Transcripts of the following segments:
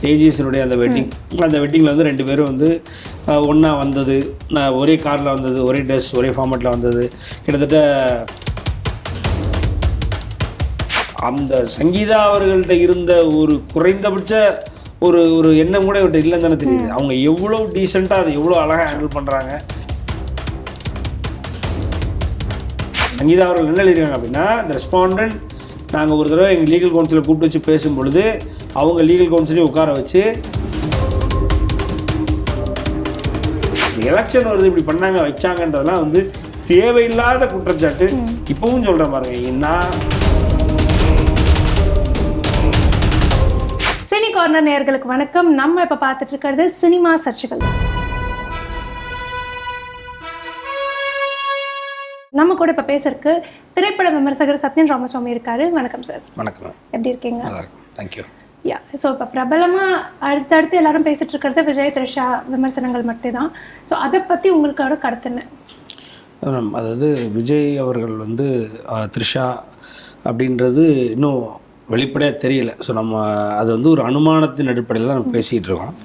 ஏஜிஎஸ்னுடைய அந்த வெட்டிங்கில் வந்து 2 பேரும் வந்து ஒன்றா வந்தது, ஒரே காரில் வந்தது, ஒரே ட்ரெஸ், ஒரே ஃபார்மேட்டில் வந்தது. கிட்டத்தட்ட அந்த சங்கீதா அவர்கள்ட்ட இருந்த ஒரு குறைந்தபட்ச ஒரு எண்ணம் கூட இவர்கிட்ட இல்லைன்னு தானே தெரியுது. அவங்க எவ்வளோ டீசெண்டாக அதை எவ்வளோ அழகாக ஹேண்டில் பண்ணுறாங்க. சங்கீதா அவர்கள் என்ன எழுதியிருக்காங்க அப்படின்னா, இந்த ரெஸ்பாண்டன்ட் நாங்கள் ஒரு தடவை எங்கள் லீகல் கவுன்சிலை கூப்பிட்டு வச்சு பேசும் பொழுது அவங்க லீகல் கவுன்சிலையும் உட்கார வச்சு எலெக்ஷன் வருது இப்படி பண்ணாங்க வச்சாங்கன்றதெல்லாம் வந்து தேவையில்லாத குற்றச்சாட்டு. இப்பவும் சொல்கிறேன் பாருங்க. நான் சினி கார்னர் நேயர்களுக்கு வணக்கம். நம்ம இப்போ பார்த்துட்டு இருக்கிறது சினிமா சர்ச்சைகள். நம்ம கூட இப்போ பேசுறதுக்கு திரைப்பட விமர்சகர் சத்யன் ராமசுவாமி இருக்காரு. வணக்கம் சார். வணக்கம். எப்படி இருக்கீங்க? தேங்க்யூ. ஸோ இப்போ பிரபலமாக அடுத்தடுத்து எல்லாரும் பேசிட்டு இருக்கிறது விஜய் த்ரிஷா விமர்சனங்கள் மட்டும்தான். ஸோ அதை பற்றி உங்களுக்கான கருத்து என்ன? அதாவது விஜய் அவர்கள் வந்து த்ரிஷா அப்படின்றது இன்னும் வெளிப்படையாக தெரியல. ஸோ நம்ம அது வந்து ஒரு அனுமானத்தின் அடிப்படையில் தான் நம்ம பேசிகிட்டு இருக்கோம்.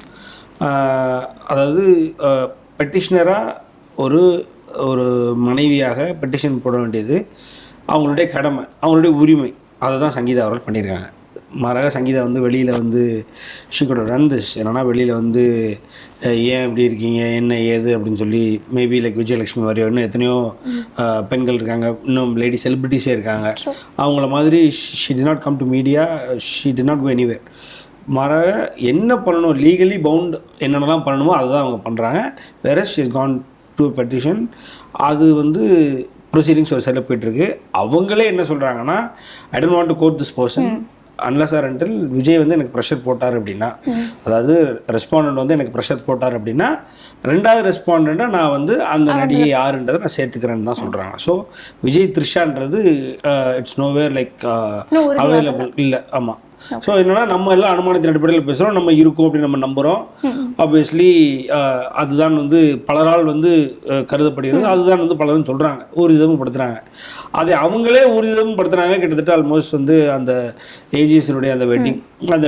அதாவது பெட்டிஷனராக ஒரு மனைவியாக பெட்டிஷன் போட வேண்டியது அவங்களுடைய கடமை, அவங்களுடைய உரிமை. அதை தான் சங்கீதா அவர்கள் பண்ணியிருக்காங்க. மாறாக சங்கீதா வந்து வெளியில் வந்து ஷீ ரன் திஸ் என்னன்னா, வெளியில் வந்து ஏன் இப்படி இருக்கீங்க, என்ன ஏது அப்படின்னு சொல்லி மேபி லைக் விஜயலட்சுமி மாதிரி இன்னும் எத்தனையோ பெண்கள் இருக்காங்க, இன்னும் லேடி செலிபிரிட்டிஸே இருக்காங்க. அவங்கள மாதிரி she did not come to media, she did not go anywhere. மாறாக என்ன பண்ணணும், லீகலி பவுண்ட் என்னென்னலாம் பண்ணணுமோ அதுதான் அவங்க பண்ணுறாங்க. வேற she is gone to petition. அது வந்து ப்ரொசீடிங்ஸ் ஒரு சைடில் போயிட்டுருக்கு. அவங்களே என்ன சொல்கிறாங்கன்னா, I don't want to court this person unless or until Vijay வந்து எனக்கு ப்ரெஷர் போட்டார் அப்படின்னா, அதாவது ரெஸ்பாண்டன்ட் வந்து எனக்கு ப்ரெஷர் போட்டார் அப்படின்னா, ரெண்டாவது ரெஸ்பாண்டண்ட்டை நான் வந்து அந்த நடிகை யாருன்றதை நான் சேர்த்துக்கிறேன்னு தான் சொல்கிறாங்க. ஸோ விஜய் த்ரிஷான்றது இட்ஸ் நோவேர் லைக் அவைலபிள் இல்லை. ஆமாம். ஸோ என்னென்னா, நம்ம எல்லாம் அனுமானத்தின் அடிப்படையில் பேசுகிறோம், நம்ம இருக்கோம் அப்படின்னு நம்ம நம்புகிறோம். ஆப்வியஸ்லி அதுதான் வந்து பலரால் வந்து கருதப்படுகிறது. அதுதான் வந்து பலரும் சொல்கிறாங்க, ஊர்ஜிதமும் படுத்துகிறாங்க. அதை அவங்களே ஊர்ஜிதமும் படுத்துகிறாங்க. கிட்டத்தட்ட ஆல்மோஸ்ட் வந்து அந்த ஏஜிஎஸ்னுடைய அந்த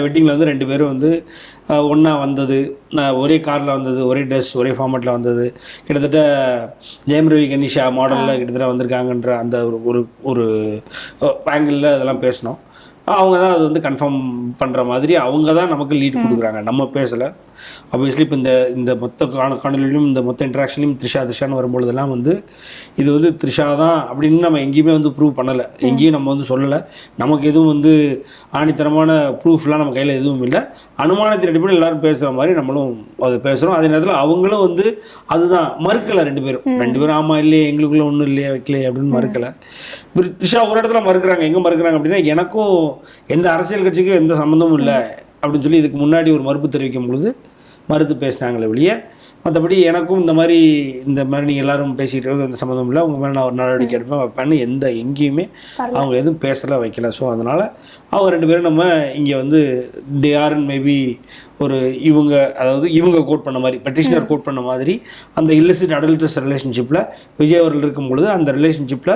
வெட்டிங்கில் வந்து 2 பேரும் வந்து ஒன்றா வந்தது, ஒரே காரில் வந்தது, ஒரே ட்ரெஸ், ஒரே ஃபார்மேட்டில் வந்தது. கிட்டத்தட்ட ஜெயம் ரவி கணேஷா மாடலில் கிட்டத்தட்ட வந்திருக்காங்கன்ற அந்த ஒரு ஆங்கிளில் அதெல்லாம் பேசினோம். அவங்க தான் அது வந்து கன்ஃபார்ம் பண்ணுற மாதிரி அவங்க தான் நமக்கு லீட் கொடுக்குறாங்க, நம்ம பேசலை. ஆப்வியஸ்லி இப்போ இந்த மொத்த காணொலியிலும் இந்த மொத்த இன்ட்ராக்ஷன்லையும் த்ரிஷான்னு வரும்பொழுதெல்லாம் வந்து இது வந்து த்ரிஷா தான் அப்படின்னு நம்ம எங்கேயுமே வந்து ப்ரூவ் பண்ணலை, எங்கேயும் நம்ம வந்து சொல்லலை. நமக்கு எதுவும் வந்து ஆணித்தரமான ப்ரூஃப்லாம் நம்ம கையில் எதுவும் இல்லை. அனுமானத்தின் அடிப்படையில் எல்லோரும் பேசுகிற மாதிரி நம்மளும் அதை பேசுகிறோம். அதே நேரத்தில் அவங்களும் வந்து அதுதான் மறுக்கலை. 2 பேரும் ஆமாம் இல்லையே, எங்களுக்குள்ளே ஒன்றும் இல்லையா வைக்கலையே அப்படின்னு மறுக்கலை. த்ரிஷா ஒரு இடத்துல மறுக்கிறாங்க. எங்கே மறுக்கிறாங்க அப்படின்னா, எனக்கும் எந்த அரசியல் கட்சிக்கும் எந்த சம்மந்தமும் இல்லை அப்படின்னு சொல்லி இதுக்கு முன்னாடி ஒரு மறுப்பு தெரிவிக்கும் பொழுது மறுத்து பேசினாங்களே வெளியே. மற்றபடி எனக்கும் இந்த மாதிரி நீங்கள் எல்லாரும் பேசிகிட்டு இருக்கிறது எந்த சம்மந்தம் இல்லை, உங்கள் மேலே நான் ஒரு நடவடிக்கை எடுப்பேன் வைப்பேன்னு எங்கேயுமே அவங்க எதுவும் பேசலை, வைக்கல. ஸோ அதனால் அவங்க 2 பேரும் நம்ம இங்கே வந்து தே ஆர் மேபி இவங்க கோட் பண்ண மாதிரி, பெட்டிஷனர் கோட் பண்ண மாதிரி அந்த இல்லிசிட் அடல்ட்ரஸ் ரிலேஷன்ஷிப்பில் விஜய் அவர்கள் இருக்கும் பொழுது அந்த ரிலேஷன்ஷிப்பில்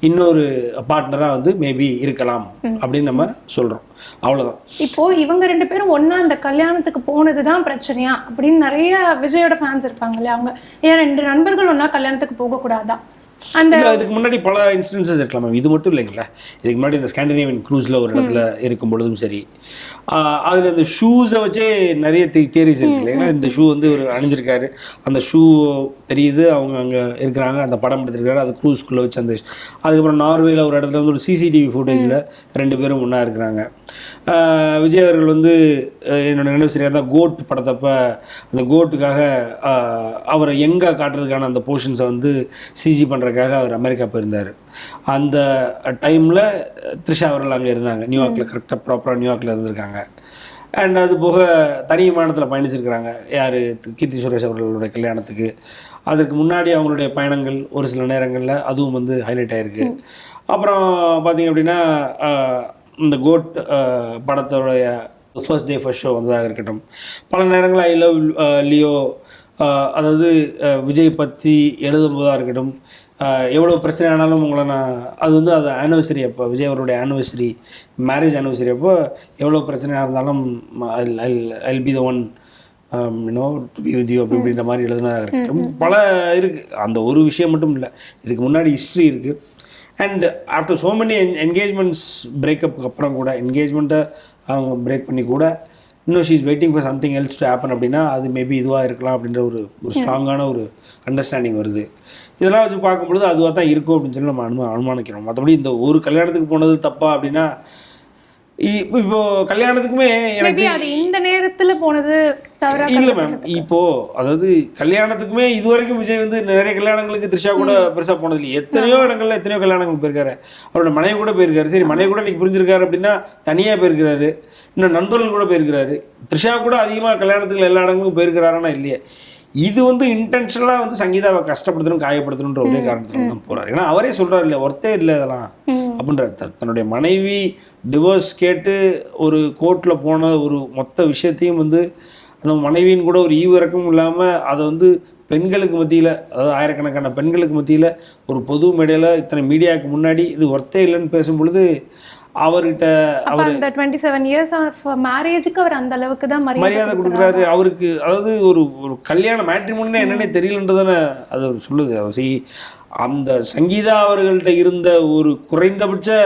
இன்னொரு பார்ட்னராக வந்து மேபி இருக்கலாம் அப்படின்னு நம்ம சொல்கிறோம். அவ்வளோதான். இப்போ இவங்க 2 பேரும் ஒன்னா அந்த கல்யாணத்துக்கு போனது தான் பிரச்சனையா அப்படின்னு நிறைய விஜயோட ஃபேன்ஸ் இருப்பாங்க இல்லையா, அவங்க ஏன் 2 நண்பர்கள் ஒன்னா கல்யாணத்துக்கு போகக்கூடாதான்? இதுக்கு முன்னாடி பல இன்சிடென்சஸ் இருக்கலாம் மேம். இது மட்டும் இல்லைங்களா, இதுக்கு முன்னாடி இந்த ஸ்காண்டினேவியன் க்ரூஸில் ஒரு இடத்துல இருக்கும் பொழுதும் சரி, அதில் இந்த ஷூஸை வச்சே நிறைய தியரிஸ் இருக்கு இல்லைங்களா. இந்த ஷூ வந்து ஒரு அணிஞ்சிருக்காரு, அந்த ஷூ தெரியுது, அவங்க அங்கே இருக்கிறாங்க, அந்த படம் எடுத்திருக்காரு, அது க்ரூஸ்குள்ளே வச்சு அந்த. அதுக்கப்புறம் நார்வேயில் ஒரு இடத்துல வந்து ஒரு சிசிடிவி ஃபுட்டேஜில் 2 பேரும் ஒன்றா இருக்கிறாங்க. விஜய் அவர்கள் வந்து என்னோட நினைவு சரியாக தான் கோட் படத்தப்ப அந்த கோட்டுக்காக அவரை எங்கே காட்டுறதுக்கான அந்த போர்ஷன்ஸை வந்து சிஜி பண்ணுறதுக்காக அவர் அமெரிக்கா போயிருந்தார். அந்த டைமில் த்ரிஷா அவர்கள் அங்கே இருந்தாங்க, நியூயார்க்கில், கரெக்டாக ப்ராப்பராக நியூயார்க்கில் இருந்திருக்காங்க. அண்ட் அது போக தனி விமானத்தில் பயணிச்சிருக்கிறாங்க யார், கீர்த்தி சுரேஷ் அவர்களுடைய கல்யாணத்துக்கு. அதுக்கு முன்னாடி அவங்களுடைய பயணங்கள் ஒரு சில நேரங்களில் அதுவும் வந்து ஹைலைட் ஆகிருக்கு. அப்புறம் பார்த்திங்க அப்படின்னா, இந்த கோட் படத்தோடைய ஃபர்ஸ்ட் டே ஃபர்ஸ்ட் ஷோ வந்ததாக இருக்கட்டும், பல நேரங்களில் ஐ லவ் லியோ, அதாவது விஜய் பற்றி எழுதும்போதாக இருக்கட்டும், எவ்வளோ பிரச்சனை ஆனாலும் உங்களை நான் அது வந்து அது ஆனிவர்சரி அப்போ விஜய் அவருடைய ஆனிவர்சரி மேரேஜ் ஆனிவர்சரி அப்போ எவ்வளோ பிரச்சனையாக இருந்தாலும் I'll be the one you know to be with you அப்படி இப்படின்ற மாதிரி எழுதுனா இருக்கு பல இருக்குது. அந்த ஒரு விஷயம் மட்டும் இல்லை, இதுக்கு முன்னாடி ஹிஸ்ட்ரி இருக்குது. And after so many engagements பிரேக்கப்புக்கு அப்புறம் கூட என்கேஜ்மெண்ட்டை அவங்க பிரேக் பண்ணி கூட இன்னும் she is waiting for something else to happen அப்படின்னா அது மேபி இதுவாக இருக்கலாம் அப்படின்ற ஒரு ஸ்ட்ராங்கான ஒரு அண்டர்ஸ்டாண்டிங் வருது. இதெல்லாம் வச்சு பார்க்கும்பொழுது அதுவாக தான் இருக்கும் அப்படின்னு சொல்லி நம்ம அனுமானிக்கிறோம். மற்றபடி இந்த ஒரு கல்யாணத்துக்கு போனது தப்பா அப்படின்னா இப்போ கல்யாணத்துக்குமே எனக்கு அது இந்த நேரத்துல போனது தவறா இல்லை மேம். இப்போ அதாவது கல்யாணத்துக்குமே இது வரைக்கும் விஜய் வந்து நிறைய கல்யாணங்களுக்கு த்ரிஷா கூட பெருசாக போனது இல்லை. எத்தனையோ இடங்கள்ல எத்தனையோ கல்யாணங்கள் போயிருக்காரு. அவரோட மனைவி கூட போயிருக்காரு. சரி, மனைவி கூட இன்னைக்கு புரிஞ்சிருக்காரு அப்படின்னா தனியாக போயிருக்கிறாரு. இன்னும் நண்பர்கள் கூட போயிருக்கிறாரு. த்ரிஷா கூட அதிகமாக கல்யாணத்துக்கு எல்லா இடங்களுக்கும் போயிருக்கிறாருன்னா இல்லையே. இது வந்து இன்டென்ஷனலாக வந்து சங்கீதாவை கஷ்டப்படுத்தணும் காயப்படுத்தணுன்ற ஒரே காரணத்துல தான் போறாரு. ஏன்னா அவரே சொல்றாரு இல்லை ஒர்த்தே இல்லை இதெல்லாம் அப்படின்ற தன்னுடைய மனைவி டிவோர்ஸ் கேட்டு ஒரு கோர்ட்டில் போன ஒரு மொத்த விஷயத்தையும் வந்து அந்த மனைவியின் கூட ஒரு ஈவிரக்கமும் இல்லாமல் அதை வந்து பெண்களுக்கு மத்தியில், அதாவது ஆயிரக்கணக்கான பெண்களுக்கு மத்தியில் ஒரு பொது மேடையில் இத்தனை மீடியாவுக்கு முன்னாடி இது ஒர்த்தே இல்லைன்னு பேசும் பொழுது அவர்கிட்ட அவர் அந்த 27 இயர்ஸ் ஆஃப் மேரேஜுக்கு அவர் அந்த அளவுக்கு தான் மரியாதை கொடுக்குறாரு அவருக்கு. அதாவது ஒரு ஒரு கல்யாண மேட்ரிமோனினா என்னன்னே தெரியலன்றதானே அது சொல்லுது. அவர் அந்த சங்கீதா அவர்கள்ட்ட இருந்த ஒரு குறைந்தபட்ச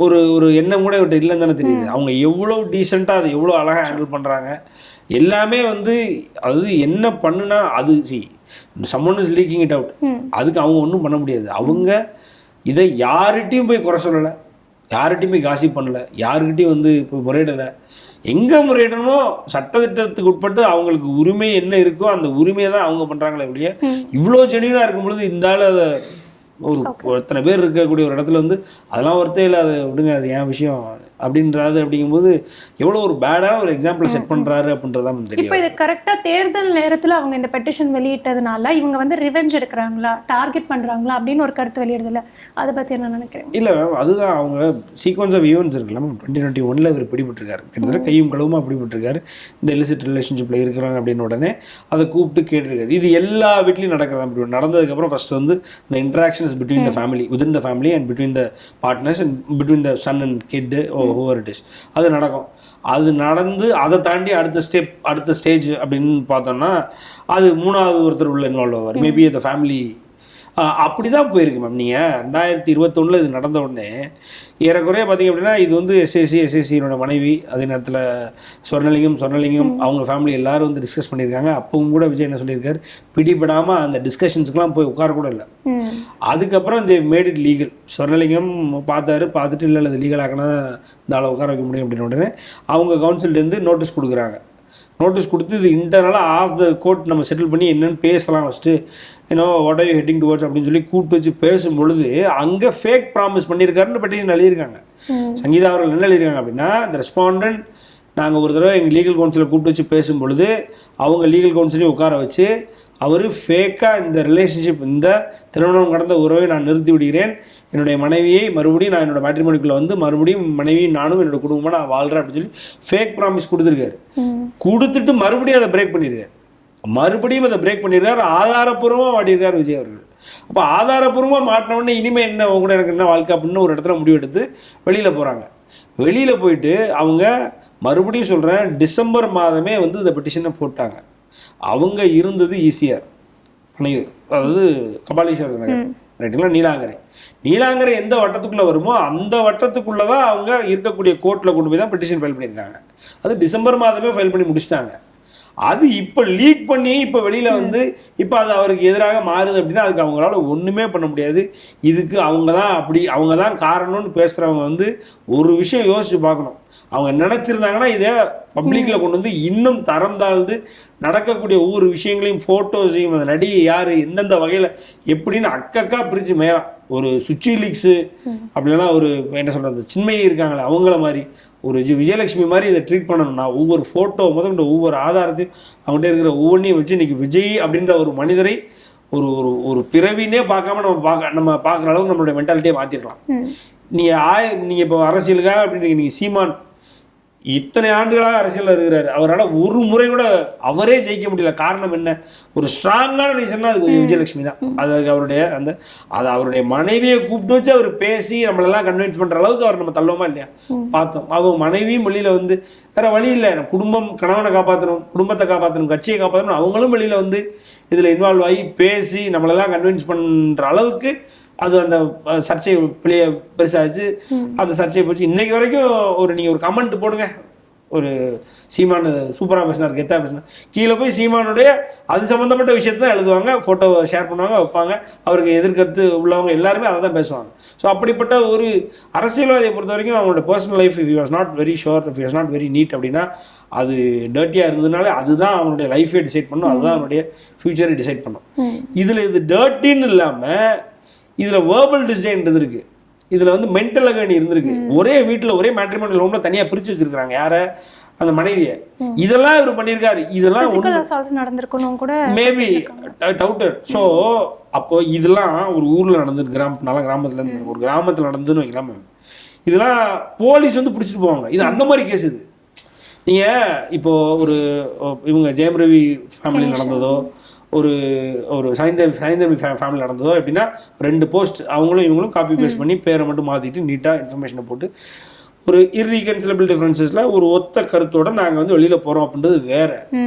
ஒரு ஒரு எண்ணம் கூட இவர்கிட்ட இல்லைன்னு தானே தெரியுது. அவங்க எவ்வளோ டீசெண்டாக அதை எவ்வளோ அழகாக ஹேண்டில் பண்ணுறாங்க எல்லாமே வந்து. அது என்ன பண்ணுனா அது someone is leaking it out, அதுக்கு அவங்க ஒன்றும் பண்ண முடியாது. அவங்க இதை யார்கிட்டையும் போய் குறை சொல்லலை, யார்கிட்டையுமே காசிப் பண்ணல, யாருக்கிட்டையும் வந்து இப்போ முறையிடலை. எங்கே முறையிடணுமோ சட்டத்திட்டத்துக்கு உட்பட்டு அவங்களுக்கு உரிமை என்ன இருக்கோ அந்த உரிமையை தான் அவங்க பண்ணுறாங்களே ஒழிய இவ்வளோ ஜெனியூனாக இருக்கும் பொழுது இந்த ஆள் அதை ஒரு எத்தனை பேர் இருக்கக்கூடிய ஒரு இடத்துல வந்து அதெல்லாம் ஒருத்தே இல்லை, அதை விடுங்க, அது என் விஷயம் அப்படின்றது. அப்படிங்கும்போது எவ்வளோ ஒரு பேடான ஒரு எக்ஸாம்பிள் செட் பண்ணுறாரு அப்படின்றதான் தெரியும். இப்போ இது கரெக்டாக தேர்தல் நேரத்தில் அவங்க இந்த பெட்டிஷன் வெளியிட்டதுனால இவங்க வந்து ரிவெஞ்ச் எடுக்கிறாங்களா, டார்கெட் பண்ணுறாங்களா அப்படின்னு ஒரு கருத்து வெளியிடுதில்ல, அதை பற்றி என்ன நினைக்கிறேன்? இல்லை மேம், அதுதான் அவங்க சீக்வன்ஸ் ஆஃப் ஈவெண்ட்ஸ் இருக்குல்ல மேம். 2021 இவர் பிடிபட்டிருக்காரு, கிட்டத்தட்ட கையும் களவுமா பிடிபட்டிருக்காரு. இந்த இலிசிட் ரிலேஷன்ஷிப்பில் இருக்கிறாங்க அப்படின்னு உடனே அதை கூப்பிட்டு கேட்டிருக்காரு. இது எல்லா வீட்லையும் நடக்கிறதா. இப்படி நடந்ததுக்கப்புறம் ஃபர்ஸ்ட் வந்து இந்த interactions between the family, within the family and between the partners and between the son and kid whoever it is, அது நடக்கும். அது நடந்து அதை தாண்டி அடுத்த ஸ்டேஜ் அப்படின்னு பார்த்தோம்னா அது மூணாவது ஒருத்தர் உள்ள இன்வால்வ் ஆவார். மேபி அந்த ஃபேமிலி அப்படி தான் போயிருக்கு மேம். நீங்கள் 2021 இது நடந்த உடனே ஏறக்குறைய பார்த்தீங்க அப்படின்னா இது வந்து எஸ்எஸ்சியோட மனைவி, அதே நேரத்தில் சொர்ணலிங்கம் அவங்க ஃபேமிலி எல்லாரும் வந்து டிஸ்கஸ் பண்ணியிருக்காங்க. அப்பவும் கூட விஜய் என்ன சொல்லியிருக்காரு, பிடிபடாமல் அந்த டிஸ்கஷன்ஸ்க்குலாம் போய் உட்கார கூட இல்லை. அதுக்கப்புறம் இந்த மேட் இட் லீகல். சொர்ணலிங்கம் பார்த்துட்டு இல்லை அது லீகல் ஆக்கினா இந்த ஆளை உட்கார வைக்க முடியும் அப்படின்னு உடனே அவங்க கவுன்சில்லேருந்து நோட்டீஸ் கொடுக்குறாங்க. நோட்டீஸ் கொடுத்து இது இன்டர்னலாக ஆஃப் த கோர்ட் நம்ம செட்டில் பண்ணி என்னென்னு பேசலாம் ஃபஸ்ட்டு, ஏன்னோ what are you heading towards அப்படின்னு சொல்லி கூப்பிட்டு வச்சு பேசும் பொழுது அங்கே ஃபேக் ப்ராமிஸ் பண்ணியிருக்காருன்னு பெட்டிஷன் எழுதியிருக்காங்க. சங்கீதா அவர்கள் என்ன எழுதியிருக்காங்க அப்படின்னா, இந்த ரெஸ்பாண்டன்ட் நாங்கள் ஒரு தடவை எங்கள் லீகல் கவுன்சிலை கூப்பிட்டு வச்சு பேசும் பொழுது அவங்க லீகல் கவுன்சிலையும் உட்கார வச்சு அவர் ஃபேக்காக இந்த ரிலேஷன்ஷிப், இந்த திருமணம் கடந்த உறவை நான் நிறுத்தி விடுகிறேன், என்னுடைய மனைவியை மறுபடியும் நான் என்னோட மேட்ரிமோனிக்குள்ளே வந்து மறுபடியும் மனைவியும் நானும் என்னோட குடும்பமாக நான் வாழ்கிறேன் அப்படின்னு சொல்லி ஃபேக் ப்ராமிஸ் கொடுத்துருக்காரு. கொடுத்துட்டு மறுபடியும் அதை பிரேக் பண்ணியிருக்காரு. ஆதாரப்பூர்வமாக மாட்டியிருக்காரு விஜய் அவர்கள். அப்போ ஆதாரப்பூர்வமாக மாட்டினவுடனே இனிமேல் என்ன உங்க கூட எனக்கு என்ன வாழ்க்கை அப்படின்னு ஒரு இடத்துல முடிவெடுத்து வெளியில் போகிறாங்க. வெளியில் போயிட்டு அவங்க மறுபடியும் சொல்கிறேன், டிசம்பர் மாதமே வந்து இந்த பெட்டிஷனை போட்டாங்க. அவங்க இருந்தது ஈசிஆர், அதாவது கபாலீஸ்வரர் நகர், ரைட்டுங்களா? நீலாங்கரை எந்த வட்டத்துக்குள்ளே வருமோ அந்த வட்டத்துக்குள்ளே தான் அவங்க இருக்கக்கூடிய கோர்ட்டில் கொண்டு போய் தான் பெட்டிஷன் ஃபைல் பண்ணியிருக்காங்க. அது டிசம்பர் மாதமே ஃபைல் பண்ணி முடிச்சிட்டாங்க. அது இப்போ லீக் பண்ணி இப்போ வெளியில் வந்து இப்போ அது அவருக்கு எதிராக மாறுது அப்படின்னா அதுக்கு அவங்களால ஒன்றுமே பண்ண முடியாது. இதுக்கு அவங்க தான் காரணம்னு பேசுகிறவங்க வந்து ஒரு விஷயம் யோசித்து பார்க்கணும். அவங்க நினச்சிருந்தாங்கன்னா இதை பப்ளிக்கில் கொண்டு வந்து இன்னும் தரம் தாழ்ந்து நடக்கக்கூடிய ஒவ்வொரு விஷயங்களையும் ஃபோட்டோஸையும் அந்த நடிகை யார் எந்தெந்த வகையில் எப்படின்னு அக்கக்கா பிரித்து மேலாம். ஒரு சுச்சி லீக்ஸு அப்படின்னா ஒரு என்ன சொல்கிறது சின்மையை இருக்காங்களே அவங்கள மாதிரி ஒரு விஜயலட்சுமி மாதிரி இதை ட்ரீட் பண்ணணும்னா ஒவ்வொரு ஃபோட்டோ முதல்ல ஒவ்வொரு ஆதாரத்தையும் அவங்கள்ட்ட இருக்கிற ஒவ்வொன்றையும் வச்சு இன்றைக்கி விஜய் அப்படின்ற ஒரு மனிதரை ஒரு ஒரு ஒரு பிறவினே பார்க்காம நம்ம பார்க்குற அளவுக்கு நம்மளுடைய மென்டாலிட்டியை மாற்றிருக்கலாம். நீங்கள் இப்போ அரசியலுக்காக அப்படின்னு நீங்கள் சீமான் இத்தனை ஆண்டுகளாக அரசியலில் இருக்கிறாரு, அவரால் ஒரு முறை கூட அவரே ஜெயிக்க முடியல. காரணம் என்ன? ஒரு ஸ்ட்ராங்கான ரீசன்னா அதுக்கு விஜயலட்சுமி தான். அதுக்கு அவருடைய அது அவருடைய மனைவியை கூப்பிட்டு வச்சு அவர் பேசி நம்மளெல்லாம் கன்வின்ஸ் பண்ணுற அளவுக்கு அவர் நம்ம தள்ளுவோமா இல்லையா பார்த்தோம். அவங்க மனைவியும் வெளியில் வந்து வேற வழி இல்லை, குடும்பம், கணவனை காப்பாற்றணும், குடும்பத்தை காப்பாற்றணும், கட்சியை காப்பாற்றணும், அவங்களும் வெளியில் வந்து இதில் இன்வால்வ் ஆகி பேசி நம்மளெல்லாம் கன்வின்ஸ் பண்ணுற அளவுக்கு அது அந்த சர்ச்சை பெருசாச்சு. அந்த சர்ச்சையை போச்சு. இன்னைக்கு வரைக்கும் நீங்கள் ஒரு கமெண்ட் போடுங்க, ஒரு சீமான் சூப்பராக பேசினார், கெத்தாக பேசினார், கீழே போய் சீமானுடைய அது சம்மந்தப்பட்ட விஷயத்தை தான் எழுதுவாங்க, ஃபோட்டோவை ஷேர் பண்ணுவாங்க, வைப்பாங்க. அவருக்கு எதிர்கருத்து உள்ளவங்க எல்லாருமே அதை தான் பேசுவாங்க. ஸோ அப்படிப்பட்ட ஒரு அரசியல்வாதியை பொறுத்த வரைக்கும் அவங்களோட personal life if you was not very sure, if you was not very neat அப்படின்னா அது டர்ட்டியாக இருந்ததுனால அதுதான் அவனுடைய லைஃபே டிசைட் பண்ணும், அதுதான் அவனுடைய ஃபியூச்சரை டிசைட் பண்ணும். இதில் இது டர்ட்டின்னு இல்லாமல் இதில் வேர்பல் டிசைன்றது இருக்குது, இதில் வந்து மென்டல் அகனி இருந்திருக்கு. ஒரே வீட்டில் ஒரே மேட்ரிமோனியல் ஹோம்ல தனியாக பிரித்து வச்சிருக்காங்க யாரை, அந்த மனைவியை. இதெல்லாம் இவர் பண்ணியிருக்காரு. இதெல்லாம் நடந்திருக்கணும் கூட மேபி டவுட்டர். ஸோ அப்போ இதெல்லாம் ஒரு ஊரில் நடந்துருக்கு, நல்ல கிராமத்தில் இருந்து ஒரு கிராமத்தில் நடந்துன்னு வைக்கலாம். இதெல்லாம் போலீஸ் வந்து பிடிச்சிட்டு போவாங்க. இது அந்த மாதிரி கேஸ். இது நீங்கள் இப்போது ஒரு இவங்க ஜெயம் ரவி ஃபேமிலியில் நடந்ததோ, ஒரு ஒரு சைந்தவி ஃபேமிலி நடந்ததோ எப்படின்னா 2 போஸ்ட் அவங்களும் இவங்களும் காப்பி பேஸ்ட் பண்ணி பேரை மட்டும் மாற்றிட்டு நீட்டாக இன்ஃபர்மேஷனை போட்டு ஒரு இர்ரீகன்சிலபிள் டிஃபரன்சஸில் ஒரு ஒத்த கருத்தோட நாங்கள் வந்து வெளியில் போகிறோம் அப்படின்றது வேற.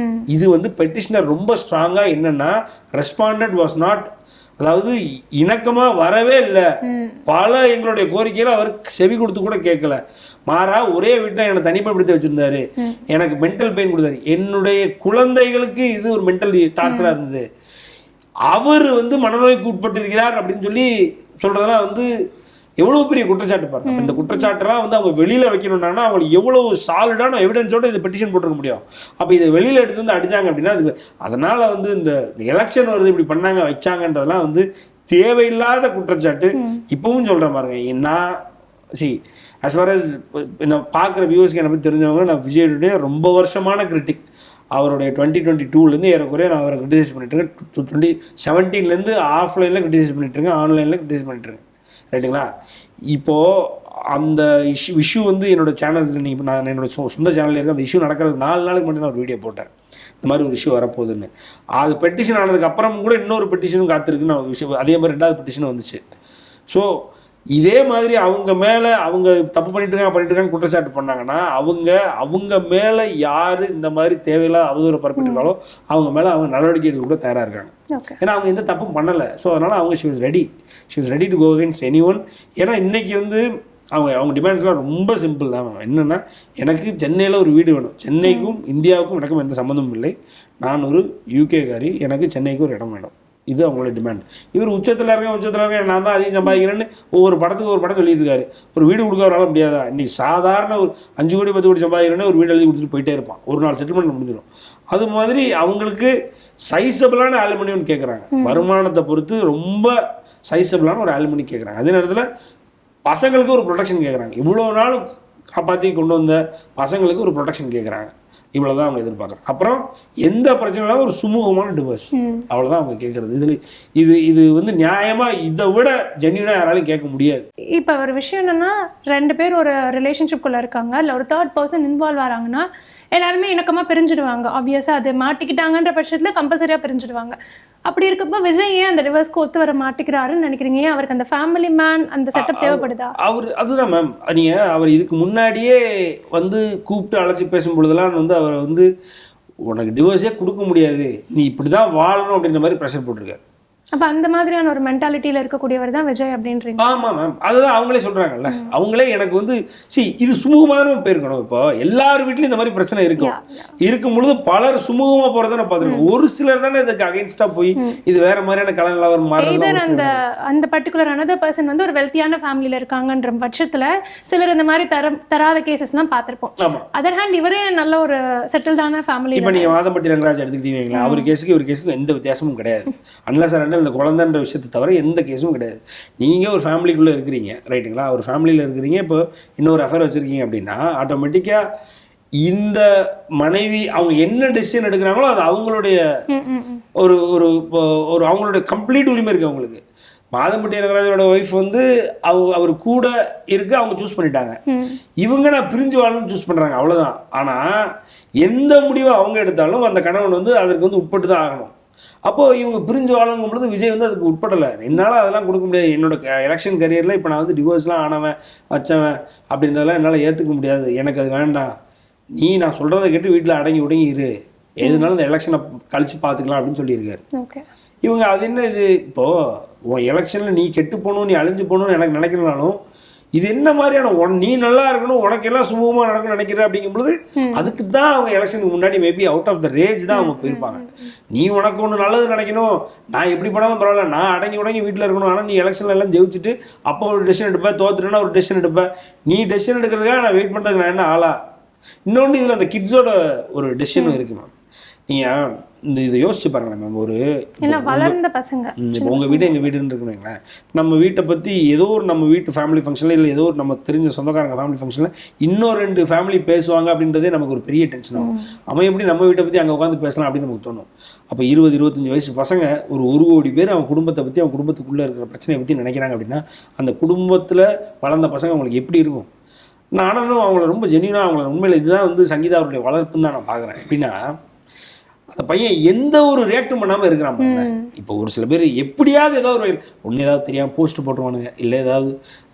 இது வந்து பெட்டிஷனர் ரொம்ப ஸ்ட்ராங்காக என்னென்னா ரெஸ்பாண்டட் வாஸ் நாட், அதாவது இணக்கமாக வரவே இல்லை. பல எங்களுடைய கோரிக்கையில் அவர் செவி கொடுத்து கூட கேட்கல. மாறா ஒரே வீட்டில் என்னை தனிமைப்படுத்தி வச்சுருந்தாரு, எனக்கு மென்டல் பெயின் கொடுத்தாரு, என்னுடைய குழந்தைகளுக்கு இது ஒரு மென்டல் டார்ச்சராக இருந்தது, அவர் வந்து மனநோய்க்கு உட்பட்டிருக்கிறார் அப்படின்னு சொல்கிறதெல்லாம் வந்து எவ்வளோ பெரிய குற்றச்சாட்டு பாருங்க. இந்த குற்றச்சாட்டெல்லாம் வந்து அவங்க வெளியில் வைக்கணும்னா அவங்களுக்கு எவ்வளோ சாலிடான எவிடன்ஸோட இது பெட்டிஷன் போட்டிருக்க முடியும். அப்போ இதை வெளியில் எடுத்து வந்து அடித்தாங்க அப்படின்னா அது அதனால் வந்து இந்த எலெக்ஷன் வருது இப்படி பண்ணாங்க வச்சாங்கன்றதெல்லாம் வந்து தேவையில்லாத குற்றச்சாட்டு. இப்பவும் சொல்கிறேன் பாருங்க, நான் as far as நான் பார்க்குற வியூவர்ஸ்க்கு என்னை பற்றி தெரிஞ்சவங்க, நான் விஜயுடைய ரொம்ப வருஷமான கிரிட்டிக். அவருடைய 2022 ஏறக்குறைய நான் அவரை கிரிட்டிசைஸ் பண்ணிட்டுருக்கேன். 2017 ஆஃப்லைனில் கிரிட்டிசைஸ் பண்ணிட்டுருக்கேன், ஆன்லைனில் கிரிட்டிசைஸ் பண்ணிட்டுருக்கேன். ரைட்டுங்களா? இப்போது அந்த இஷ்யூ வந்து என்னோட சேனல், நீங்கள் நான் என்னோட சொந்த சேனலில் இருக்க அந்த இஷ்யூ நடக்கிறது 4 நாளைக்கு மட்டும் நான் ஒரு வீடியோ போட்டேன், இந்த மாதிரி ஒரு இஷ்யூ வரப்போகுதுன்னு. அது பெட்டிஷன் ஆனதுக்கு அப்புறம் கூட இன்னொரு பெட்டிஷனும் காத்திருக்குன்னு நான் விஷயம், அதே மாதிரி 2வது பெட்டிஷனும் வந்துச்சு. ஸோ இதே மாதிரி அவங்க மேலே அவங்க தப்பு பண்ணிட்டுருக்காங்க குற்றச்சாட்டு பண்ணாங்கன்னா அவங்க மேலே யார் இந்த மாதிரி தேவையில்லாத அவதூறு பரப்பிட்டுருக்காலோ அவங்க மேலே அவங்க நடவடிக்கை எடுக்க கூட தயாராக இருக்காங்க. ஏன்னா அவங்க எந்த தப்பும் பண்ணலை. ஸோ அதனால் அவங்க she was ready to go against anyone. ஏன்னா இன்றைக்கி வந்து அவங்க டிமாண்ட்ஸ்லாம் ரொம்ப சிம்பிள் தான். என்னென்னா, எனக்கு சென்னையில் ஒரு வீடு வேணும், சென்னைக்கும் இந்தியாவுக்கும் எனக்கும் எந்த சம்மந்தமும் இல்லை, நான் ஒரு யூகேக்காரி, எனக்கு சென்னைக்கு ஒரு இடம் வேணும், இது அவங்களோட டிமாண்ட். இவர் உச்சத்தில் இருக்கேன் நான் தான் அதிகம் சம்பாதிக்கிறேன்னு ஒவ்வொரு படத்துக்கு சொல்லிட்டு இருக்காரு. ஒரு வீடு கொடுக்கறனால முடியாதா? இன்னைக்கு சாதாரண ஒரு 5 கோடி 10 கோடி சம்பாதிக்கிறேன்னு ஒரு வீடு எழுதி கொடுத்துட்டு போயிட்டே இருப்பான், ஒரு நாள் செட்டில்மெண்ட் முடிஞ்சிடும். அது மாதிரி அவங்களுக்கு சைஸபிளான ஆலுமினியம் கேட்குறாங்க, வருமானத்தை பொறுத்து ரொம்ப சைஸபிளான ஒரு ஆலுமினியம் கேட்குறாங்க. அதே நேரத்தில் பசங்களுக்கு ஒரு ப்ரொடெக்ஷன் கேட்குறாங்க. இவ்வளோ நாள் காப்பாற்றி கொண்டு வந்த பசங்களுக்கு ஒரு ப்ரொடெக்ஷன் கேட்குறாங்க. இவ்வளோதான் அவங்க எதிர்பார்க்குறாங்க. அப்புறம் எந்த பிரச்சனை இல்லாமல் ஒரு சுமூகமான டிவோர்ஸ், அவ்வளோதான் அவங்க கேட்குறது. இது வந்து நியாயமாக இதை விட ஜென்யூனாக யாராலையும் கேட்க முடியாது. இப்போ ஒரு விஷயம் என்னென்னா, 2 பேர் ஒரு ரிலேஷன்ஷிப்குள்ளே இருக்காங்க, இல்லை ஒரு 3rd பர்சன் இன்வால்வ் ஆகிறாங்கன்னா எல்லாருமே இணக்கமாக பிரிஞ்சுடுவாங்க. ஆப்வியஸாக அது மாட்டிக்கிட்டாங்கன்ற பட்சத்தில் கம்பல்சரியாக பிரிஞ்சுடுவாங்க. அப்படி இருக்கப்போ விஜய் ஏன் அந்த டிவோர்ஸ்க்கு ஒத்து வர மாட்டேங்கிறாருன்னு நினைக்கிறீங்க? ஏன் அவருக்கு அந்த ஃபேமிலி மேன் அந்த செட்டப் தேவைப்படுதா? அதுதான் மேம். நீங்கள் அவர் இதுக்கு முன்னாடியே வந்து கூப்பிட்டு அழைச்சி பேசும் பொழுதெல்லாம் வந்து அவர் வந்து உனக்கு டிவோர்ஸே கொடுக்க முடியாது, நீ இப்படி தான் வாழணும் அப்படின்ற மாதிரி ப்ரெஷர் போட்டிருக்காரு. அப்போ அந்த மாதிரியான ஒரு மென்டாலிட்டியில் இருக்கக்கூடியவர் தான் விஜய் அப்படின்றீங்க? ஆமாம் மேம், அதுதான் அவங்களே சொல்கிறாங்கல்ல. அவங்களே எனக்கு வந்து இது சுமூகமாக தான் போயிருக்கணும். இப்போ எல்லார் வீட்லையும் இந்த மாதிரி பிரச்சனை இருக்கும் பொழுது பலர் சுமூகமாக போகிறத நான் பார்த்துருக்கேன். ஒரு சிலர் தானே இதுக்கு அகைன்ஸ்டாக போய் இது வேற மாதிரியான கலநிலவர் மாறுறது. அந்த பர்டிகுலர் அனதர் பர்சன் வந்து ஒரு வெல்த்தியான ஃபேமிலியில் இருக்காங்கன்ற பட்சத்தில் சிலர் இந்த மாதிரி தராத கேசஸ்லாம் பார்த்துருப்போம். அதர் ஹேண்ட் இவரே நல்ல ஒரு செட்டில்டான ஃபேமிலி. இப்போ நீங்கள் வாதம்பட்டி ரங்கராஜ் எடுத்துக்கிட்டீங்களா, அவர் கேஸுக்கு இவர் கேஸுக்கும் எந்த வித்தியாசமும் கிடையாது. அன்லஸ் இந்த குழந்தைன்ற விஷயத்தை தவிர எந்த கேஸும் கிடையாது. நீங்கள் ஒரு ஃபேமிலிக்குள்ளே இருக்கிறீங்க, ரைட்டுங்களா? ஒரு ஃபேமிலியில் இருக்கிறீங்க, இப்போ இன்னொரு அஃபேர் வச்சுருக்கீங்க அப்படின்னா ஆட்டோமேட்டிக்காக இந்த மனைவி அவங்க என்ன டெசிஷன் எடுக்கிறாங்களோ அது அவங்களுடைய ஒரு ஒரு அவங்களுடைய கம்ப்ளீட் உரிமை இருக்குது அவங்களுக்கு. மாதம்பட்டி ரங்கராஜோட ஒய்ஃப் வந்து அவர் கூட இருக்க அவங்க சூஸ் பண்ணிட்டாங்க. இவங்க நான் பிரிஞ்சு வாழணும்னு சூஸ் பண்ணுறாங்க, அவ்வளோதான். ஆனால் எந்த முடிவை அவங்க எடுத்தாலும் அந்த கணவன் வந்து அதற்கு வந்து உட்பட்டு தான் ஆகணும். அப்போது இவங்க பிரிஞ்சு வாழங்கும் பொழுது விஜய் வந்து அதுக்கு உட்படலை. என்னால் அதெல்லாம் கொடுக்க முடியாது. என்னோட எலெக்ஷன் கரியரில் இப்போ நான் வந்து டிவோர்ஸ்லாம் ஆனவன் வச்சவன் அப்படின்றதெல்லாம் என்னால் ஏற்றுக்க முடியாது. எனக்கு அது வேண்டாம். நான் சொல்கிறத கேட்டு வீட்டில் அடங்கி உடங்கி இரு, எதுனாலும் இந்த எலெக்ஷனை கழிச்சு பார்த்துக்கலாம் அப்படின்னு சொல்லியிருக்காரு. இவங்க அது என்ன இது, இப்போது உன் எலெக்ஷனில் நீ கெட்டு போகணும், நீ அழிஞ்சு போகணும்னு எனக்கு நினைக்கிறனாலும் இது என்ன மாதிரியான நீ நல்லா இருக்கணும், உனக்கு எல்லாம் சுமூகமாக நடக்கணும்னு நினைக்கிற அப்படிங்கும்பொழுது அதுக்கு தான் அவங்க எலெக்ஷனுக்கு முன்னாடி maybe out of the range தான் அவங்க போயிருப்பாங்க. நீ உனக்கு ஒன்று நல்லது நினைக்கணும், நான் எப்படி பண்ணாலும் பரவாயில்ல, நான் அடங்கி உடங்கி வீட்டில் இருக்கணும். ஆனால் நீ எலெக்ஷன்ல எல்லாம் ஜெயிச்சுட்டு அப்போ ஒரு டெசிஷன் எடுப்பேன், தோத்துட்டேன்னா ஒரு டெசிஷன் எடுப்பேன். நீ டெசிஷன் எடுக்கிறதுக்காக நான் வெயிட் பண்ணுறதுக்கு நான் என்ன ஆளா? இன்னொன்று இதில் அந்த கிட்ஸோட ஒரு டெசிஷனும் இருக்கு மேம். நீங்கள் இதை யோசிச்சு பாருங்க. நம்ம ஒரு வளர்ந்த பசங்க, இப்போ உங்கள் வீடு எங்கள் வீடுன்னு இருக்குங்களேன், நம்ம வீட்டை பற்றி ஏதோ ஒரு நம்ம வீட்டு ஃபேமிலி ஃபங்க்ஷனில் இல்லை ஏதோ ஒரு நம்ம தெரிஞ்ச சொந்தக்காரங்க ஃபேமிலி ஃபங்க்ஷனில் இன்னொரு 2 ஃபேமிலி பேசுவாங்க அப்படின்றதே நமக்கு ஒரு பெரிய டென்ஷன் ஆகும். அவன் எப்படி நம்ம வீட்டை பற்றி அங்கே உட்காந்து பேசலாம் அப்படின்னு நமக்கு தோணும். அப்போ 20-25 வயசு பசங்க ஒரு கோடி பேர் அவன் குடும்பத்தை பற்றி, அவன் குடும்பத்துக்குள்ளே இருக்கிற பிரச்சனையை பற்றி நினைக்கிறாங்க அப்படின்னா அந்த குடும்பத்தில் வளர்ந்த பசங்க அவங்களுக்கு எப்படி இருக்கும்? நானும் அவங்கள ரொம்ப ஜென்யூனாக அவங்கள உண்மையில் இதுதான் வந்து சங்கீதா அவருடைய வளர்ப்புன்னு தான் நான் பார்க்குறேன். எப்படின்னா அந்த பையன் எந்த ஒரு ரியாக்டும் பண்ணாமல் இருக்கிறான். இப்போ ஒரு சில பேர் எப்படியாவது ஏதாவது ஏதாவது தெரியாமல் போஸ்ட் போட்டுருவானுங்க, இல்லை ஏதாவது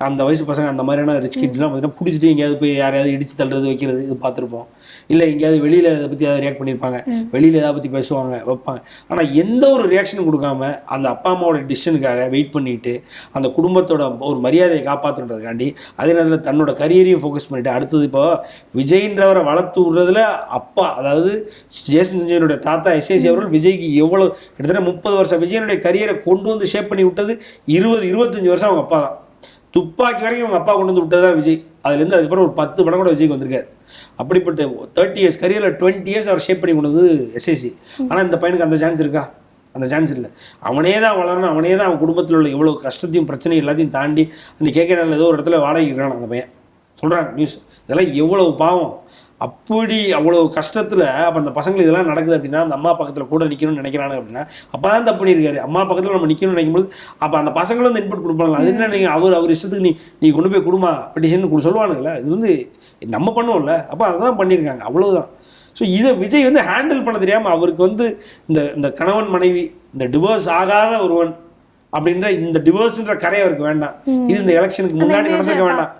அந்த வயசு பசங்க அந்த மாதிரியான ரிச் கிட்ஸ்லாம் பார்த்தீங்கன்னா பிடிச்சிட்டு எங்கேயாவது போய் யாரையாவது இடிச்சு தள்ளுறது வைக்கிறது இது பார்த்துருப்போம். இல்லை எங்கேயாவது வெளியில் அதை பற்றி ஏதாவது ரியாக்ட் பண்ணியிருப்பாங்க, வெளியில் எதாவது பற்றி பேசுவாங்க வைப்பாங்க. ஆனால் எந்த ஒரு ரியாக்ஷனும் கொடுக்காம அந்த அப்பா அம்மாவோட டிசிஷனுக்காக வெயிட் பண்ணிட்டு அந்த குடும்பத்தோட ஒரு மரியாதையை காப்பாற்றுன்றதுக்காண்டி அதே நேரத்தில் தன்னோட கரியரையும் ஃபோக்கஸ் பண்ணிட்டு அடுத்தது இப்போ விஜய்ன்றவரை வளர்த்து விடுறதுல அப்பா, அதாவது ஜேசன் சஞ்சயனுடைய தாத்தா எஸ்ஏசி அவர்கள் விஜய்க்கு எவ்வளோ கிட்டத்தட்ட 30 வருஷம் விஜயனுடைய கரியரை கொண்டு வந்து ஷேப் பண்ணி விட்டது 20-25 வருஷம் அவங்க அப்பா தான். துப்பாக்கி வரைக்கும் அவங்க அப்பா கொண்டு வந்து விட்டது தான் விஜய். அதுலேருந்து அதுக்கப்புறம் ஒரு 10 படம் கூட விஜய்க்கு வந்திருக்காரு. அப்படிப்பட்ட 30 இயர்ஸ் கரியரில் 20 இயர்ஸ் அவர் ஷேப் பண்ணி கொண்டு வந்து எஸ்ஏசி. ஆனால் இந்த பையனுக்கு அந்த சான்ஸ் இருக்கா? அந்த சான்ஸ் இல்லை. அவனே தான் வளரணும், அவனே தான் அவன் குடும்பத்தில் உள்ள இவ்வளோ கஷ்டத்தையும் பிரச்சனையும் எல்லாத்தையும் தாண்டி அந்த கேட்க ஏதோ ஒரு இடத்துல வாடகை இருக்கிறான் அந்த பையன். சொல்கிறாங்க நியூஸ், இதெல்லாம் எவ்வளவு பாவம். அப்படி அவ்வளோ கஷ்டத்தில் அப்போ அந்த பசங்களுக்கு இதெல்லாம் நடக்குது அப்படின்னா அந்த அம்மா பக்கத்தில் கூட நிற்கணும்னு நினைக்கிறாங்க அப்படின்னா அப்போ தான் தப்பு பண்ணியிருக்காரு. அம்மா பக்கத்தில் நம்ம நிற்கணும்னு நினைக்கும்போது அப்போ அந்த பசங்களும் வந்து இன்புட் கொடுப்பாங்களா? அது என்ன நீங்கள் அவர் இஷ்டத்துக்கு நீ கொண்டு போய் கொடுமா பெட்டிஷன் சொல்லுவானுங்களே, இது வந்து நம்ம பண்ணுவோம்ல. அப்போ அதான் பண்ணியிருக்காங்க, அவ்வளோதான். ஸோ இதை விஜய் வந்து ஹேண்டில் பண்ண தெரியாமல் அவருக்கு வந்து இந்த கணவன் மனைவி இந்த டிவோர்ஸ் ஆகாத ஒருவன் அப்படின்ற இந்த டிவோர்ஸ்ன்ற கரை அவருக்கு வேண்டாம், இது இந்த எலெக்ஷனுக்கு முன்னாடி நடந்திருக்க வேண்டாம்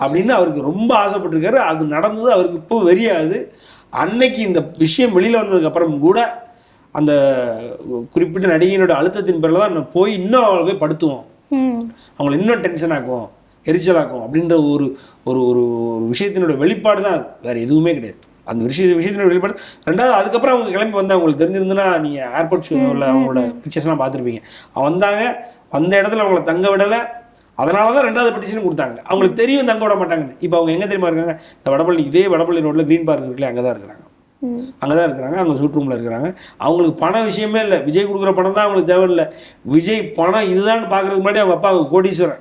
அப்படின்னு அவருக்கு ரொம்ப ஆசைப்பட்டிருக்காரு. அது நடந்தது அவருக்கு இப்போ வெறியாகுது. அன்னைக்கு இந்த விஷயம் வெளியில் வந்ததுக்கு அப்புறம் கூட அந்த குறிப்பிட்ட நடிகையினோட அழுத்தத்தின் பேரில் தான் போய் இன்னும் அவளை போய் படுத்துவோம், அவங்களை இன்னும் டென்ஷன் ஆக்கும், எரிச்சலாக்கும் அப்படின்ற ஒரு ஒரு ஒரு விஷயத்தினோட வெளிப்பாடு தான் அது, வேற எதுவுமே கிடையாது. அந்த விஷயத்தினோட வெளிப்பாடு. ரெண்டாவது அதுக்கப்புறம் அவங்க கிளம்பி வந்தாங்க. உங்களுக்கு தெரிஞ்சிருந்துன்னா நீங்கள் ஏர்போர்ட் ஷோவில் அவங்களோட பிக்சர்ஸ்லாம் பார்த்துருப்பீங்க. வந்தாங்க, அந்த இடத்துல அவங்கள தங்க விடலை, அதனால தான் 2வது பெட்டிஷன் கொடுத்தாங்க. அவங்களுக்கு தெரியும் தங்க விட மாட்டாங்கன்னு. இப்போ அவங்க எங்கே தெரியுமா இருக்காங்க? இந்த வடபள்ளி, இதே வடபள்ளி ரோட்டில் க்ரீன் பார்க் இருக்குல்ல, அங்கே தான் இருக்கிறாங்க. அவங்க சூட் ரூமில் இருக்கிறாங்க. அவங்களுக்கு பண விஷயமே இல்லை, விஜய் கொடுக்குற பணம் தான் அவங்களுக்கு தேவையில்லை. விஜய் பணம் இதுதான் பார்க்குறதுக்கு முன்னாடி அவங்க அப்பா அவங்க கோடீஸ்வரன்,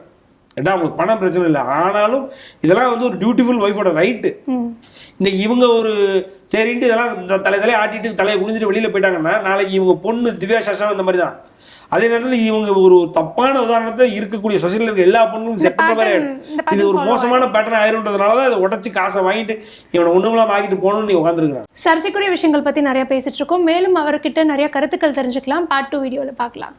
ஏன்னா அவங்களுக்கு பணம் பிரச்சனை இல்லை. ஆனாலும் இதெல்லாம் வந்து ஒரு டியூட்டிஃபுல் ஒய்ஃபோட ரைட்டு. இன்னைக்கு இவங்க ஒரு சரின்ட்டு இதெல்லாம் தலையை ஆட்டிட்டு தலையை குனிஞ்சிட்டு வெளியில் போயிட்டாங்கன்னா நாளைக்கு இவங்க பொண்ணு திவ்யா சாஷா இந்த மாதிரி தான். அதே நேரத்தில் இவங்க ஒரு தப்பான உதாரணத்தை இருக்கக்கூடிய சொசைட்டியில் இருக்க எல்லா பொண்ணுங்களும் செட் பண்ணுற மாதிரி ஆகிடும். இது ஒரு மோசமான பேட்டர்ன் ஆயிருன்றதுனால தான் இதை உடச்சி காசை வாங்கிட்டு இவனை ஒன்றுங்களாம் ஆகிட்டு போகணும்னு நீ உட்காந்துருக்குறாங்க. சர்ச்சைக்குரிய விஷயங்கள் பற்றி நிறைய பேசிட்டு இருக்கோம். மேலும் அவர்கிட்ட நிறைய கருத்துக்கள் தெரிஞ்சுக்கலாம். பார்ட் 2 வீடியோவில் பார்க்கலாம்.